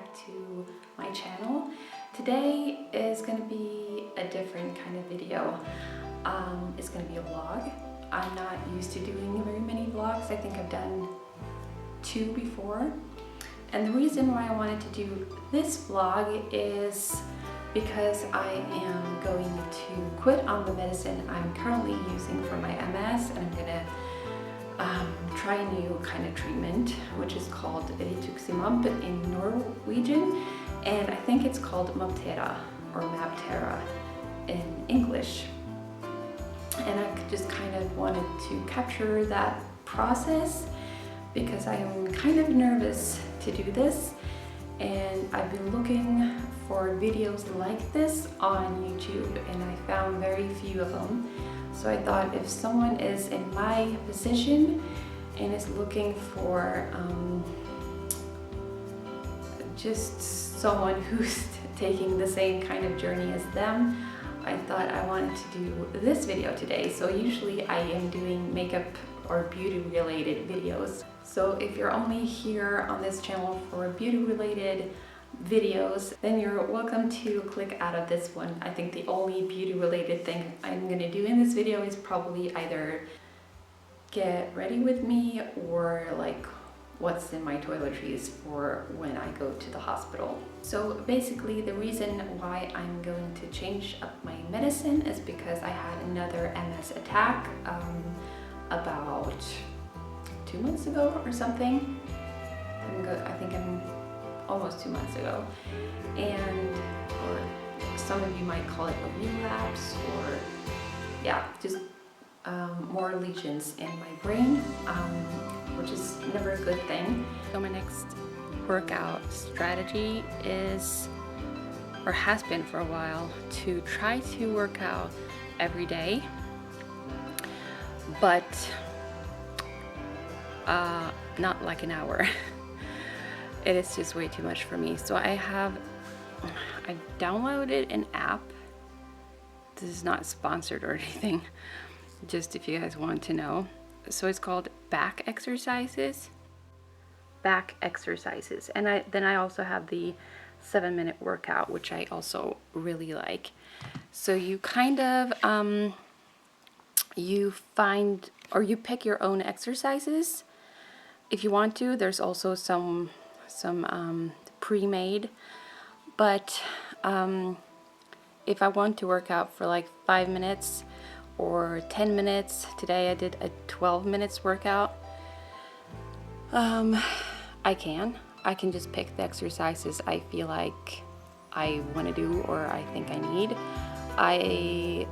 back to my channel. Today is going to be a different kind of video. It's going to be a vlog. I'm not used to doing very many vlogs. I think I've done 2 before. And the reason why I wanted to do this vlog is because I am going to quit on the medicine I'm currently using for my MS, and I'm gonna try a new kind of treatment, which is called Rituximab in Norwegian, and I think it's called Mabthera or Mabthera in English. And I just kind of wanted to capture that process because I am kind of nervous to do this, and I've been looking for videos like this on YouTube and I found very few of them. So I thought if someone is in my position and is looking for just someone who's taking the same kind of journey as them, I thought I wanted to do this video today. So usually I am doing makeup or beauty related videos. So if you're only here on this channel for beauty related videos, then you're welcome to click out of this one. I think the only beauty related thing I'm gonna do in this video is probably either get ready with me or like what's in my toiletries for when I go to the hospital. So basically the reason why I'm going to change up my medicine is because I had another MS attack about 2 months ago or something. I think I'm almost 2 months ago, and or some of you might call it a relapse, or yeah, just more lesions in my brain, which is never a good thing. So my next workout strategy is, or has been for a while, to try to work out every day, but not like an hour. It is just way too much for me. So I downloaded an app. This is not sponsored or anything, just if you guys want to know. So it's called Back Exercises. And then I also have the 7-minute workout, which I also really like. So you kind of you find, or you pick your own exercises if you want to. There's also some pre-made, but if I want to work out for like 5 minutes or 10 minutes, today I did a 12 minutes workout, I can just pick the exercises I feel like I want to do or I think I need. I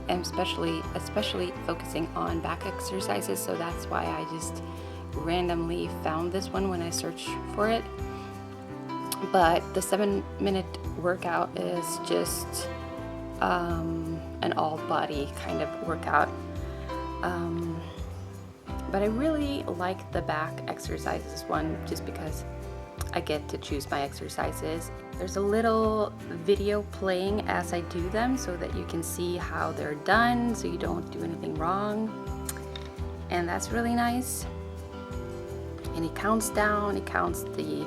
am especially focusing on back exercises, so that's why I just randomly found this one when I searched for it. But the 7-minute workout is just an all body kind of workout, but I really like the back exercises one just because I get to choose my exercises. There's a little video playing as I do them so that you can see how they're done, so you don't do anything wrong, and that's really nice. And it counts down, it counts the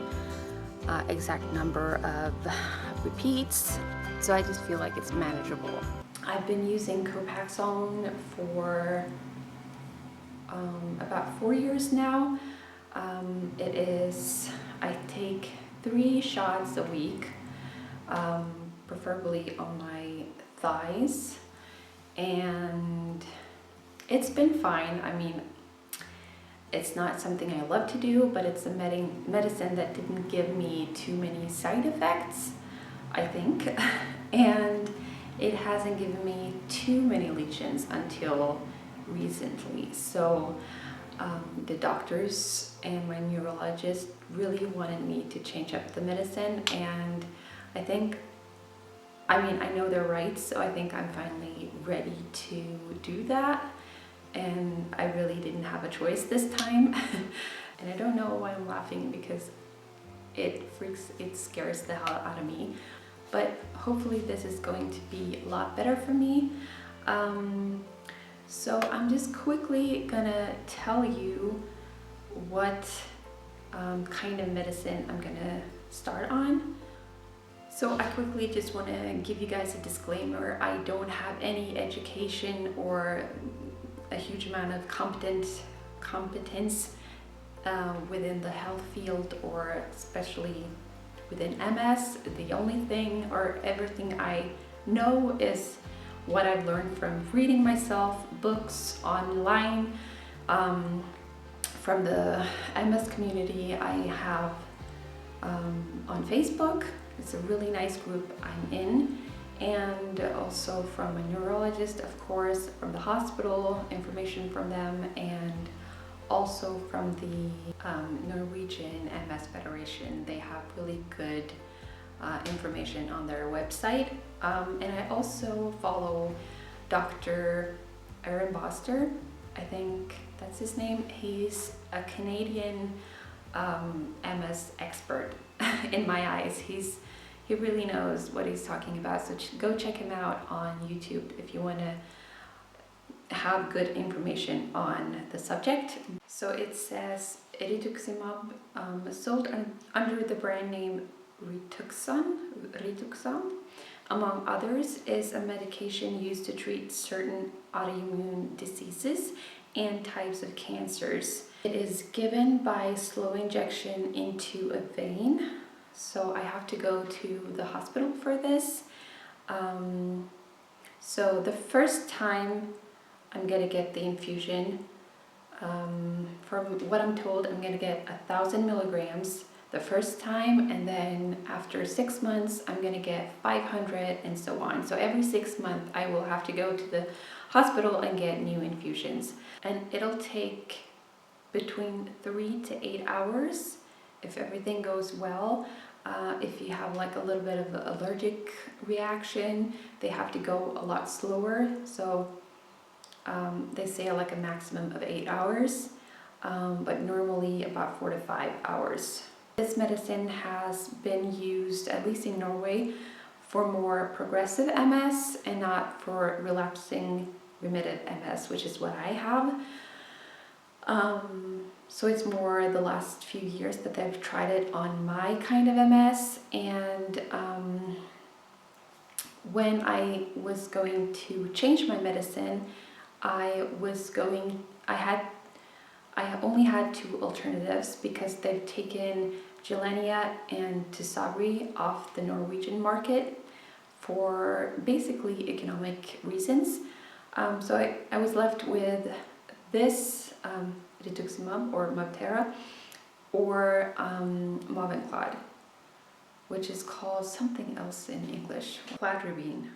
exact number of repeats, so I just feel like it's manageable. I've been using Copaxone for about 4 years now. It is, I take 3 shots a week, preferably on my thighs, and it's been fine. I mean, it's not something I love to do, but it's a medicine that didn't give me too many side effects, I think, and it hasn't given me too many lesions until recently. So the doctors and my neurologist really wanted me to change up the medicine, and I think, I mean, I know they're right, so I think I'm finally ready to do that. And I really didn't have a choice this time. And I don't know why I'm laughing, because it scares the hell out of me. But hopefully this is going to be a lot better for me. So I'm just quickly gonna tell you what kind of medicine I'm gonna start on. So I quickly just want to give you guys a disclaimer. I don't have any education or a huge amount of competence within the health field, or especially within MS. The only thing or everything I know is what I've learned from reading myself, books, online, from the MS community I have on Facebook. It's a really nice group I'm in, and also from a neurologist, of course, from the hospital, information from them, and also from the Norwegian MS Federation. They have really good information on their website. And I also follow Dr. Aaron Boster. I think that's his name. He's a Canadian MS expert in my eyes. He really knows what he's talking about. So go check him out on YouTube if you want to have good information on the subject. So it says Rituximab, sold under the brand name Rituxan, among others, is a medication used to treat certain autoimmune diseases and types of cancers. It is given by slow injection into a vein. So I have to go to the hospital for this. So the first time I'm gonna get the infusion, from what I'm told, I'm gonna get 1,000 milligrams the first time, and then after 6 months I'm gonna get 500, and so on. So every 6 months I will have to go to the hospital and get new infusions, and it'll take between 3 to 8 hours if everything goes well. If you have like a little bit of an allergic reaction, they have to go a lot slower. So they say like a maximum of 8 hours, but normally about 4 to 5 hours. This medicine has been used, at least in Norway, for more progressive MS and not for relapsing remitted MS, which is what I have. So it's more the last few years that they've tried it on my kind of MS. And when I was going to change my medicine, I only had 2 alternatives because they've taken Gilenya and Tisabri off the Norwegian market for basically economic reasons. So I was left with this Rituximab or Mabthera, or Mabthera, which is called something else in English, cladribine.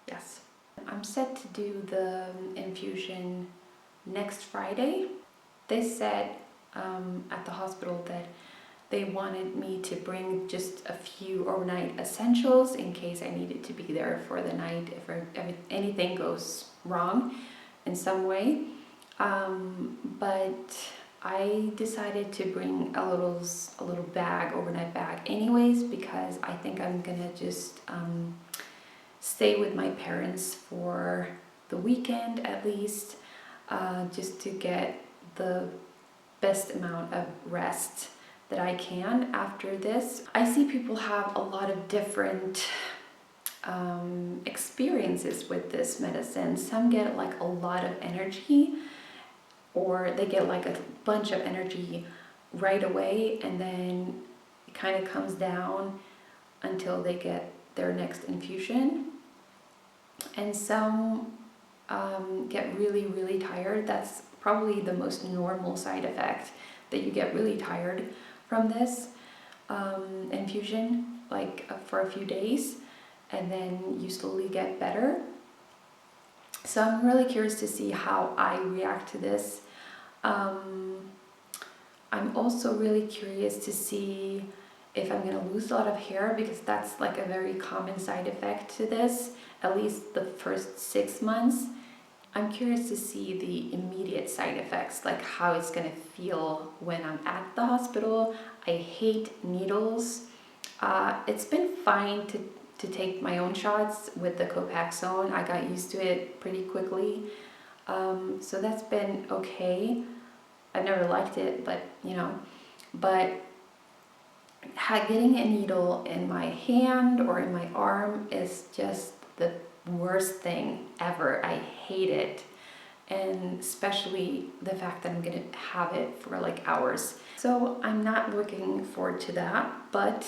Yes. I'm set to do the infusion next Friday. They said at the hospital that they wanted me to bring just a few overnight essentials in case I needed to be there for the night if anything goes wrong in some way. But I decided to bring a little bag, overnight bag anyways, because I think I'm gonna just stay with my parents for the weekend at least, just to get the best amount of rest that I can after this. I see people have a lot of different experiences with this medicine. Some get like a lot of energy, or they get like a bunch of energy right away, and then it kind of comes down until they get their next infusion. And some get really, really tired. That's probably the most normal side effect, that you get really tired from this infusion, like for a few days, and then you slowly get better. So I'm really curious to see how I react to this. I'm also really curious to see if I'm gonna lose a lot of hair, because that's like a very common side effect to this, at least the first 6 months. I'm curious to see the immediate side effects, like how it's gonna feel when I'm at the hospital. I hate needles. It's been fine to take my own shots with the Copaxone. I got used to it pretty quickly. So that's been okay. I've never liked it, but you know, but Getting a needle in my hand or in my arm is just the worst thing ever. I hate it. And especially the fact that I'm gonna have it for like hours. So I'm not looking forward to that, but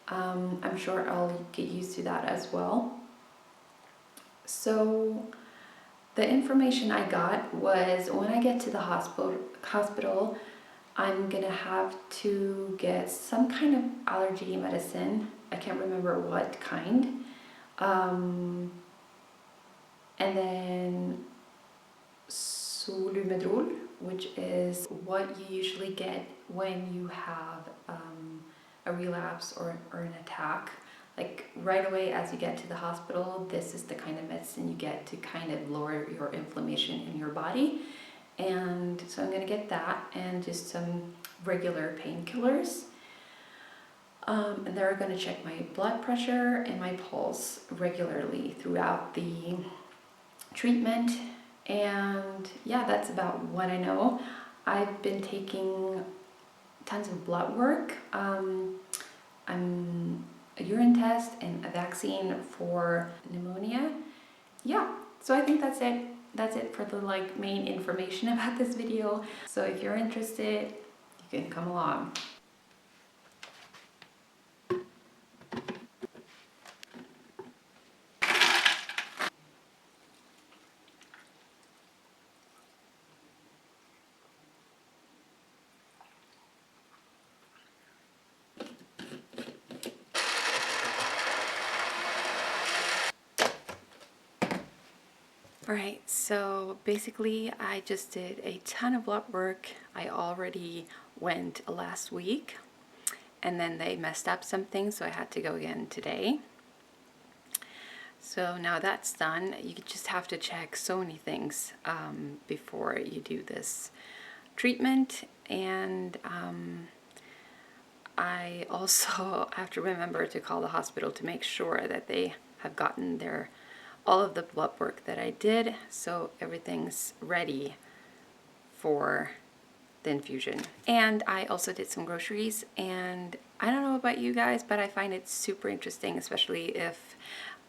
I'm sure I'll get used to that as well. So the information I got was when I get to the hospital, I'm gonna have to get some kind of allergy medicine. I can't remember what kind. And then Solumedrol, which is what you usually get when you have a relapse or an attack. Like right away as you get to the hospital, this is the kind of medicine you get to kind of lower your inflammation in your body. And so I'm going to get that and just some regular painkillers. And they're going to check my blood pressure and my pulse regularly throughout the treatment. And yeah, that's about what I know. I've been taking tons of blood work, a urine test, and a vaccine for pneumonia. Yeah, so I think that's it. That's it for the like main information about this video. So if you're interested, you can come along. Alright, so basically I just did a ton of blood work. I already went last week and then they messed up something, so I had to go again today. So now that's done. You just have to check so many things before you do this treatment, and I also have to remember to call the hospital to make sure that they have gotten their all of the blood work that I did, so everything's ready for the infusion. And I also did some groceries, and I don't know about you guys, but I find it super interesting, especially if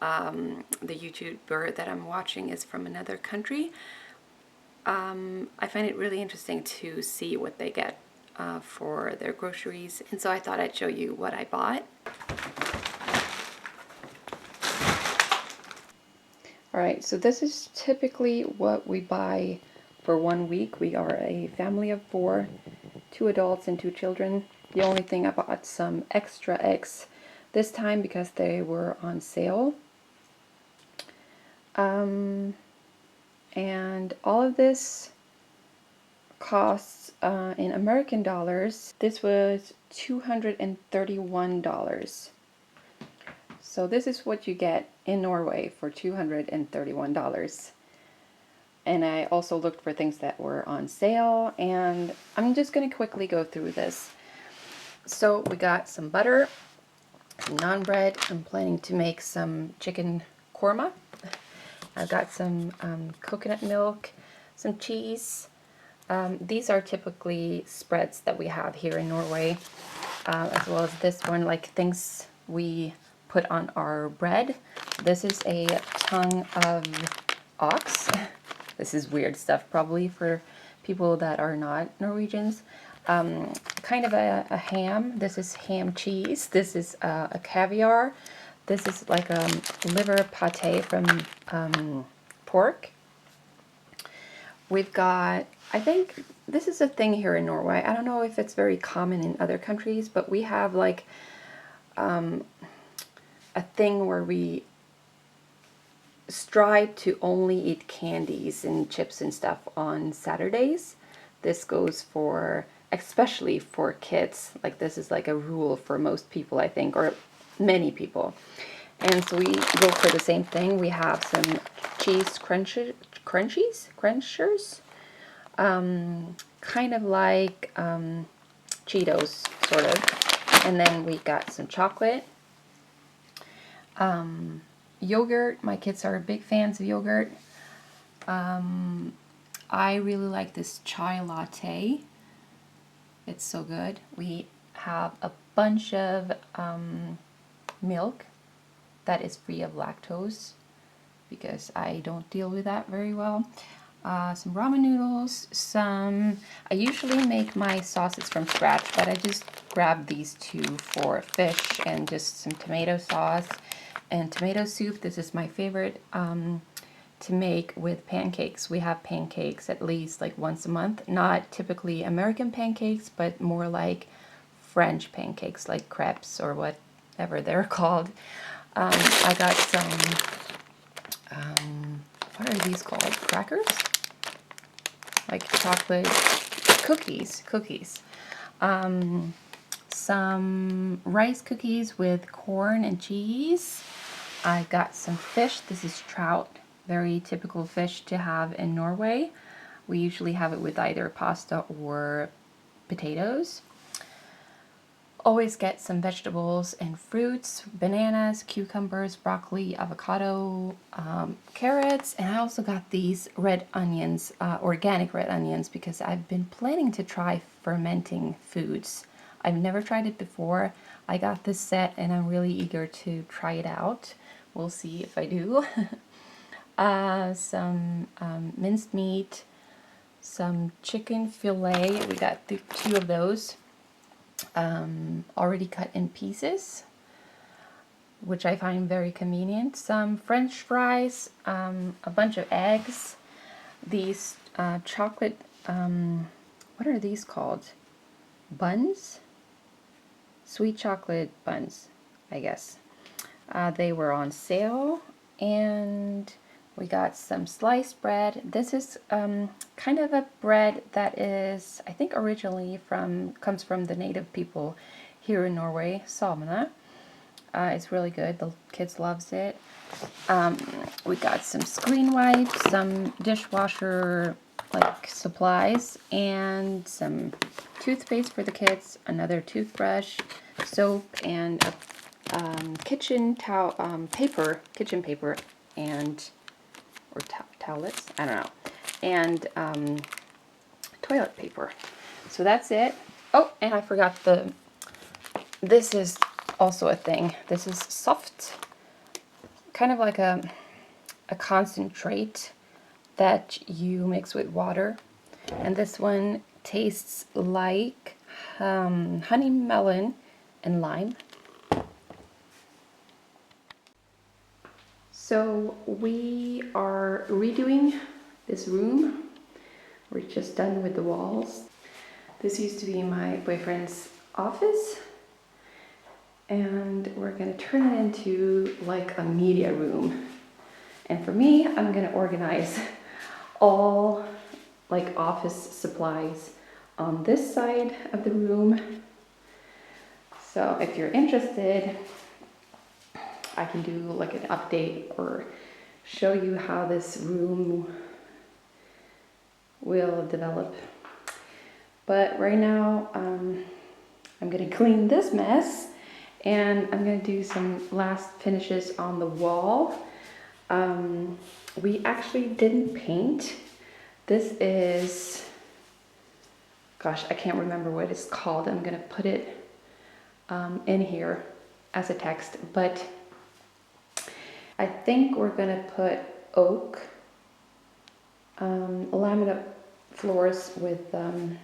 the YouTuber that I'm watching is from another country. I find it really interesting to see what they get for their groceries, and so I thought I'd show you what I bought. Alright, so this is typically what we buy for 1 week. We are a family of 4, 2 adults and 2 children. The only thing, I bought some extra eggs this time because they were on sale. And all of this costs in American dollars. This was $231. So this is what you get in Norway for $231. And I also looked for things that were on sale, and I'm just going to quickly go through this. So we got some butter, some naan bread. I'm planning to make some chicken korma. I've got some coconut milk, some cheese. These are typically spreads that we have here in Norway, as well as this one, like things we put on our bread. This is a tongue of ox. This is weird stuff probably for people that are not Norwegians. Kind of a ham. This is ham cheese. This is a caviar. This is like a liver pate from pork. We've got, I think this is a thing here in Norway. I don't know if it's very common in other countries, but we have like a thing where we strive to only eat candies and chips and stuff on Saturdays. This goes for, especially for kids. Like this is like a rule for most people, I think, or many people. And so we go for the same thing. We have some cheese crunchers, kind of like Cheetos, sort of. And then we got some chocolate. Yogurt. My kids are big fans of yogurt. I really like this chai latte. It's so good. We have a bunch of milk that is free of lactose because I don't deal with that very well. Some ramen noodles, I usually make my sauces from scratch, but I just grabbed these two for fish, and just some tomato sauce and tomato soup. This is my favorite to make with pancakes. We have pancakes at least like once a month, not typically American pancakes, but more like French pancakes, like crepes or whatever they're called. I got some, what are these called? Crackers? Like chocolate cookies. Some rice cookies with corn and cheese. I got some fish. This is trout, very typical fish to have in Norway. We usually have it with either pasta or potatoes. Always get some vegetables and fruits, bananas, cucumbers, broccoli, avocado, carrots, and I also got these red onions, organic red onions, because I've been planning to try fermenting foods. I've never tried it before. I got this set and I'm really eager to try it out. We'll see if I do. Some minced meat, some chicken fillet. We got two of those. Already cut in pieces, which I find very convenient. Some French fries, a bunch of eggs, these chocolate, what are these called? Buns? Sweet chocolate buns, I guess. They were on sale, and we got some sliced bread. This is kind of a bread that is, I think, originally comes from the native people here in Norway, Samene. It's really good. The kids loves it. We got some screen wipes, some dishwasher like supplies, and some toothpaste for the kids, another toothbrush, soap, and a kitchen paper, and or towelettes, I don't know, and toilet paper. So that's it. Oh, and I forgot this is also a thing. This is soft, kind of like a concentrate that you mix with water. And this one tastes like honey melon and lime. So we are redoing this room. We're just done with the walls. This used to be my boyfriend's office, and we're gonna turn it into like a media room. And for me, I'm gonna organize all like office supplies on this side of the room. So if you're interested, I can do like an update or show you how this room will develop. But right now, I'm gonna clean this mess, and I'm gonna do some last finishes on the wall. We actually didn't paint. This is, gosh, I can't remember what it's called. I'm gonna put it in here as a text, but I think we're gonna put oak, laminate floors with an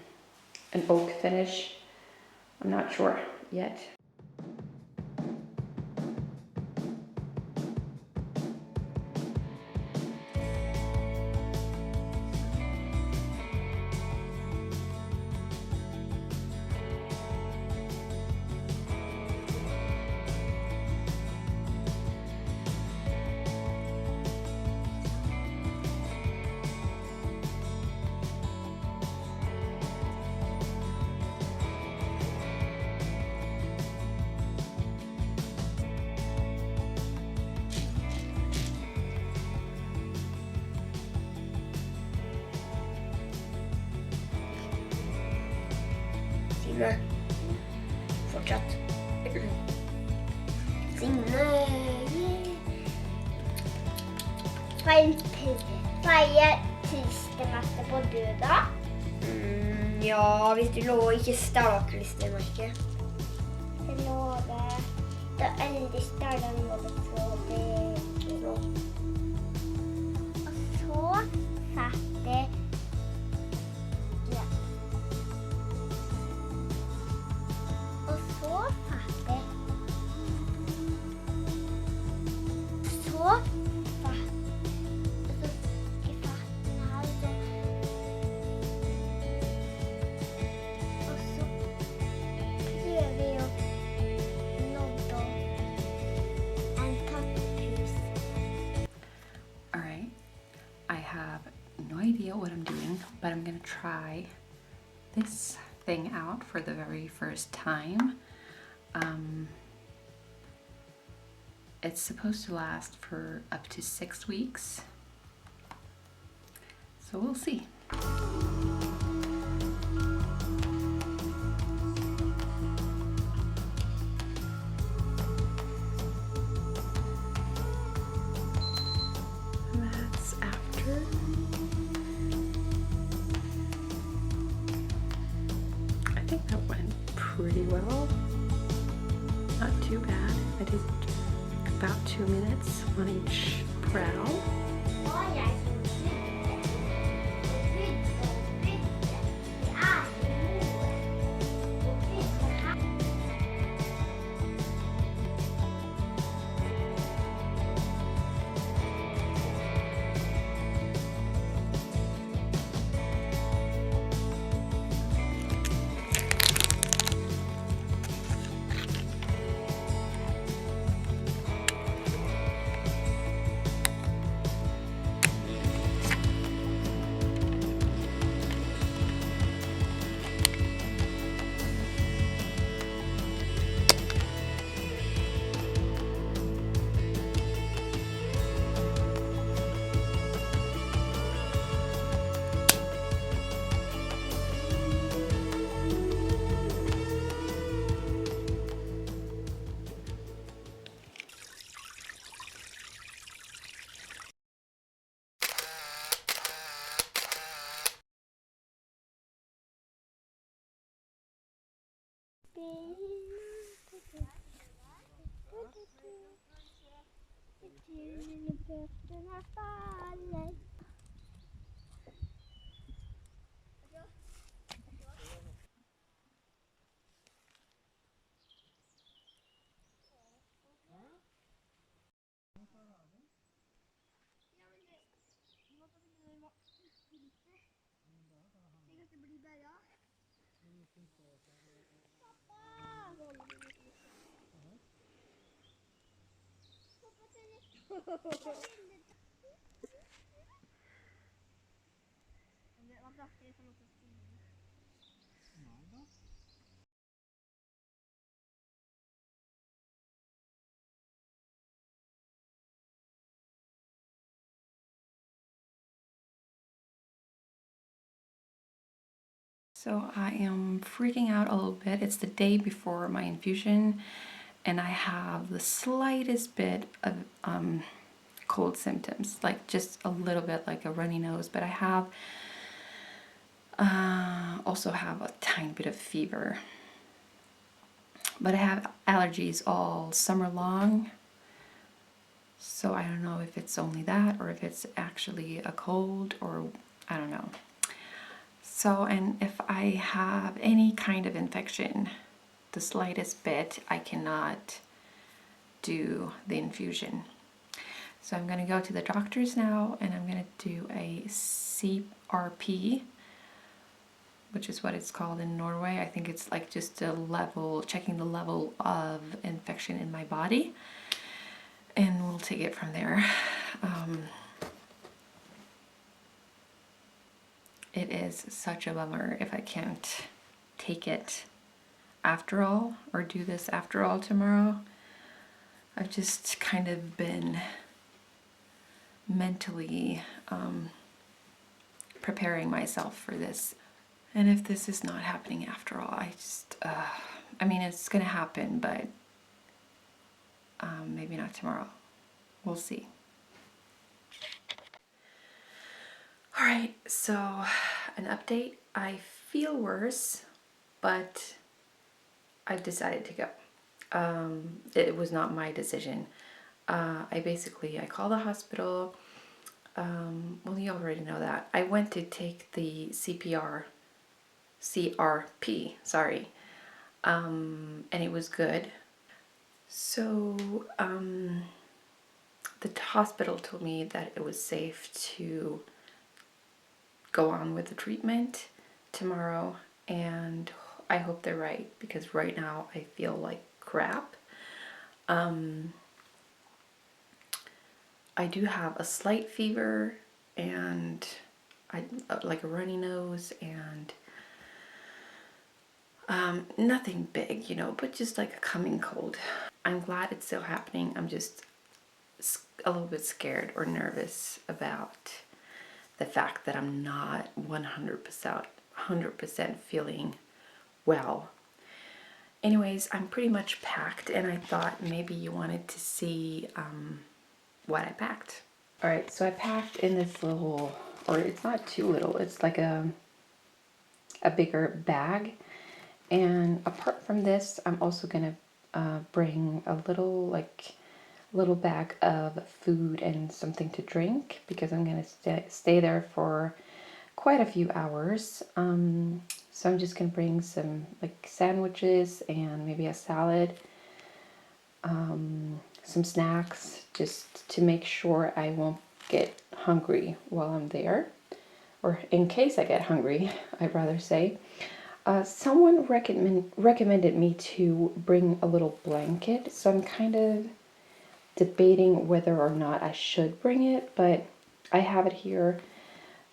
oak finish. I'm not sure yet. Signe. Fortsatt. Signe. Feier klistremerke på døra. Ja, hvis du lover ikke stavklistremerke. ristar den både från det och så satte ja. Och så satte så idea what I'm doing, but I'm gonna try this thing out for the very first time. It's supposed to last for up to 6 weeks, so we'll see. That's after. I think that went pretty well. Not too bad. I did about 2 minutes on each brow. So I am freaking out a little bit. It's the day before my infusion and I have the slightest bit of cold symptoms, like just a little bit, like a runny nose, but I have also have a tiny bit of fever. But I have allergies all summer long, so I don't know if it's only that or if it's actually a cold, or I don't know. So, and if I have any kind of infection, the slightest bit, I cannot do the infusion. So I'm going to go to the doctors now and I'm going to do a CRP, which is what it's called in Norway. I think it's like just a level, checking the level of infection in my body, and we'll take it from there. It is such a bummer if I can't take it after all, or do this after all tomorrow. I've just kind of been mentally preparing myself for this. And if this is not happening after all, I just, I mean, it's gonna happen, but maybe not tomorrow. We'll see. All right, so an update. I feel worse, but I've decided to go. It was not my decision. I called the hospital. Well, you already know that. I went to take the CRP, sorry, and it was good. So the hospital told me that it was safe to go on with the treatment tomorrow, and I hope they're right, because right now I feel like crap. I do have a slight fever and like a runny nose and nothing big, you know, but just like a coming cold. I'm glad it's still happening. I'm just a little bit scared or nervous about the fact that I'm not 100% feeling well. Anyways, I'm pretty much packed, and I thought maybe you wanted to see what I packed. All right, so I packed in this little, or it's not too little, it's like a bigger bag. And apart from this, I'm also gonna bring a little bag of food and something to drink, because I'm gonna stay there for quite a few hours. So I'm just gonna bring some like sandwiches and maybe a salad, some snacks, just to make sure I won't get hungry while I'm there, or in case I get hungry, I'd rather say. Someone recommended me to bring a little blanket, so I'm kind of debating whether or not I should bring it, but I have it here,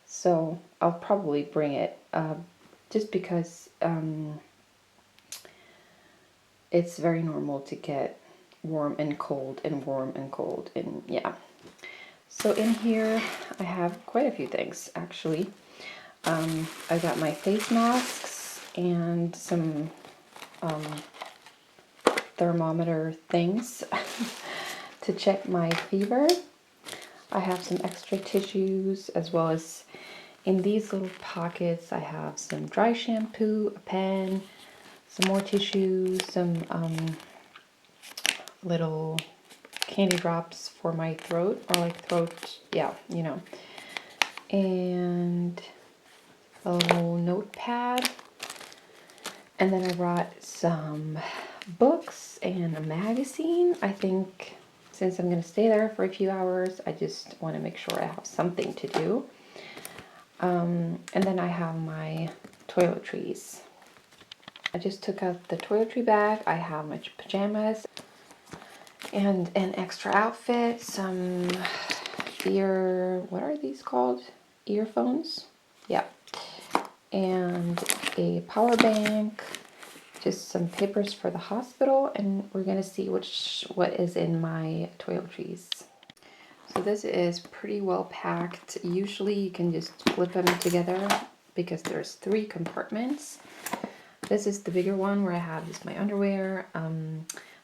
so I'll probably bring it, just because it's very normal to get warm and cold and warm and cold, and yeah. So in here I have quite a few things, actually. I got my face masks and some thermometer things to check my fever. I have some extra tissues, as well as in these little pockets I have some dry shampoo, a pen, some more tissues, some little candy drops for my throat, or like throat, yeah, you know, and a little notepad. And then I brought some books and a magazine. I think since I'm going to stay there for a few hours, I just want to make sure I have something to do. And then I have my toiletries. I just took out the toiletry bag. I have my pajamas and an extra outfit, some what are these called? Earphones? Yeah. And a power bank, just some papers for the hospital, and we're gonna see what is in my toiletries. So this is pretty well packed. Usually you can just flip them together because there's 3 compartments. This is the bigger one where I have just my underwear,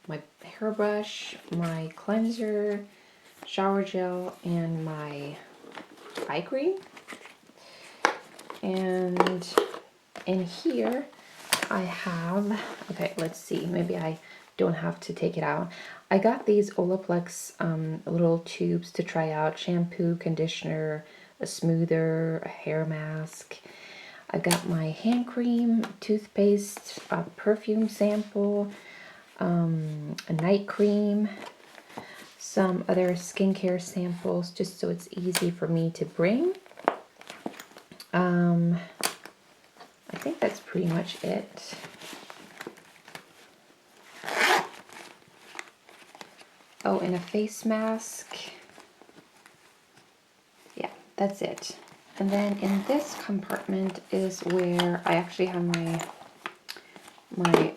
my hairbrush, my cleanser, shower gel, and my eye cream. And in here I have, okay, let's see, maybe I don't have to take it out. I got these Olaplex little tubes to try out: shampoo, conditioner, a smoother, a hair mask. I got my hand cream, toothpaste, a perfume sample, a night cream, some other skincare samples, just so it's easy for me to bring. I think that's pretty much it. Oh, and a face mask. Yeah, that's it. And then in this compartment is where I actually have my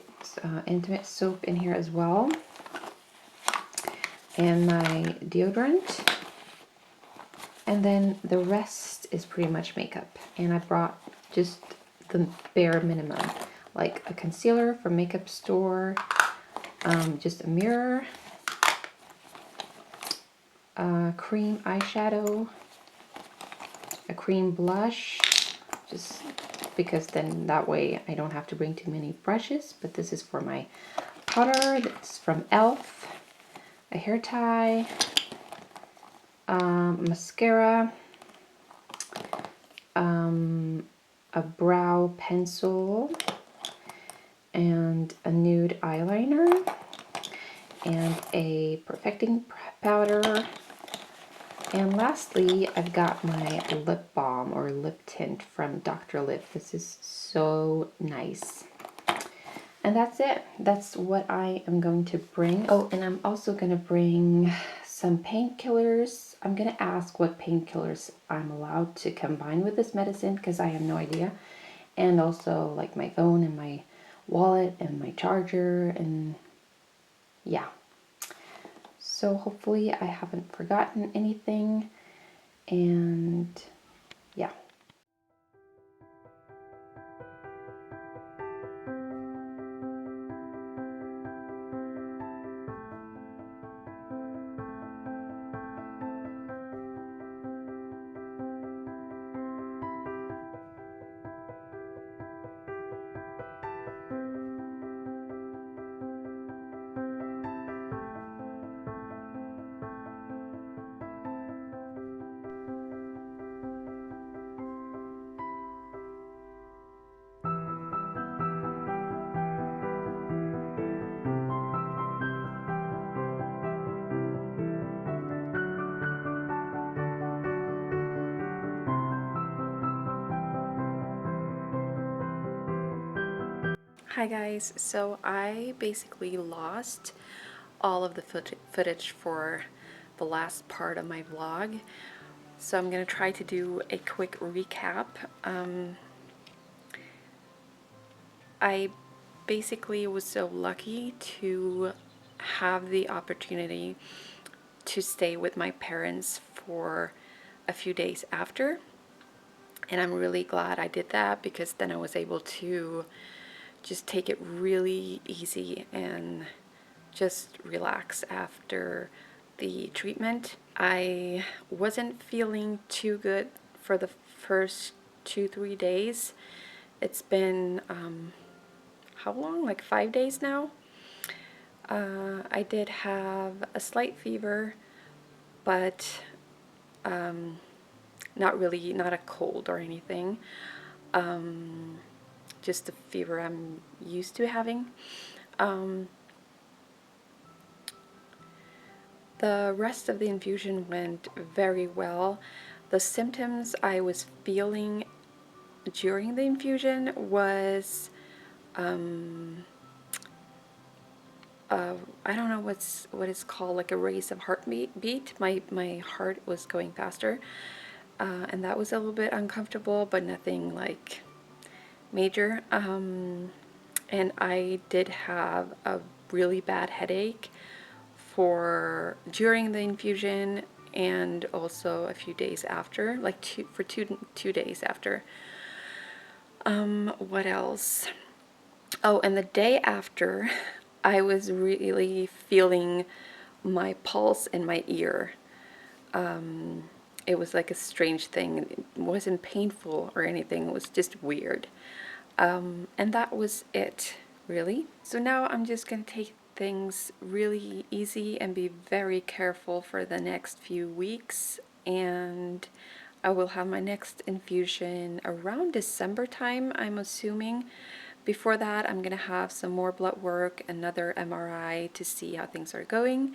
intimate soap in here as well, and my deodorant. And then the rest is pretty much makeup. And I brought just the bare minimum, like a concealer from Makeup Store, just a mirror, a cream eyeshadow, a cream blush, just because then that way I don't have to bring too many brushes. But this is for my powder that's from e.l.f., a hair tie, mascara, a brow pencil, and a nude eyeliner, and a perfecting powder. And lastly, I've got my lip balm or lip tint from Dr. Lip. This is so nice. And that's it. That's what I am going to bring. Oh, and I'm also going to bring some painkillers. I'm going to ask what painkillers I'm allowed to combine with this medicine because I have no idea. And also like my phone and my wallet and my charger, and yeah. So hopefully I haven't forgotten anything, and yeah. Hi guys, so I basically lost all of the footage for the last part of my vlog, so I'm going to try to do a quick recap. I basically was so lucky to have the opportunity to stay with my parents for a few days after, and I'm really glad I did that because then I was able to just take it really easy and just relax after the treatment. I wasn't feeling too good for the first 2-3 days. It's been how long? Like 5 days now. I did have a slight fever, but not a cold or anything. Just the fever I'm used to having. The rest of the infusion went very well. The symptoms I was feeling during the infusion was I don't know what it's called, like a race of heartbeat. My heart was going faster, and that was a little bit uncomfortable, but nothing like major. And I did have a really bad headache for during the infusion and also a few days after, like two days after. What else? Oh, and the day after, I was really feeling my pulse in my ear. It was like a strange thing. It wasn't painful or anything. It was just weird. And that was it, really. So now I'm just going to take things really easy and be very careful for the next few weeks. And I will have my next infusion around December time, I'm assuming. Before that, I'm going to have some more blood work, another MRI to see how things are going.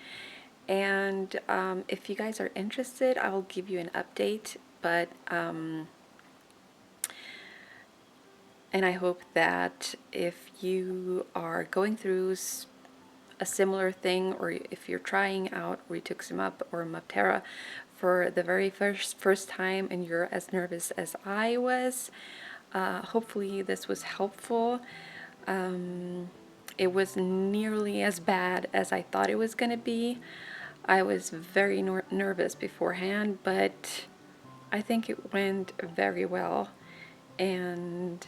And if you guys are interested, I'll give you an update. But and I hope that if you are going through a similar thing, or if you're trying out Rituximab or Mabthera for the very first time and you're as nervous as I was, hopefully this was helpful. It was nearly as bad as I thought it was going to be. I was very nervous beforehand, but I think it went very well, and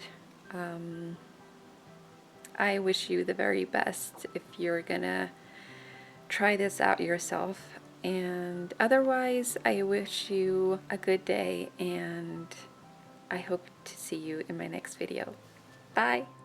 I wish you the very best if you're gonna try this out yourself. And otherwise, I wish you a good day, and I hope to see you in my next video. Bye!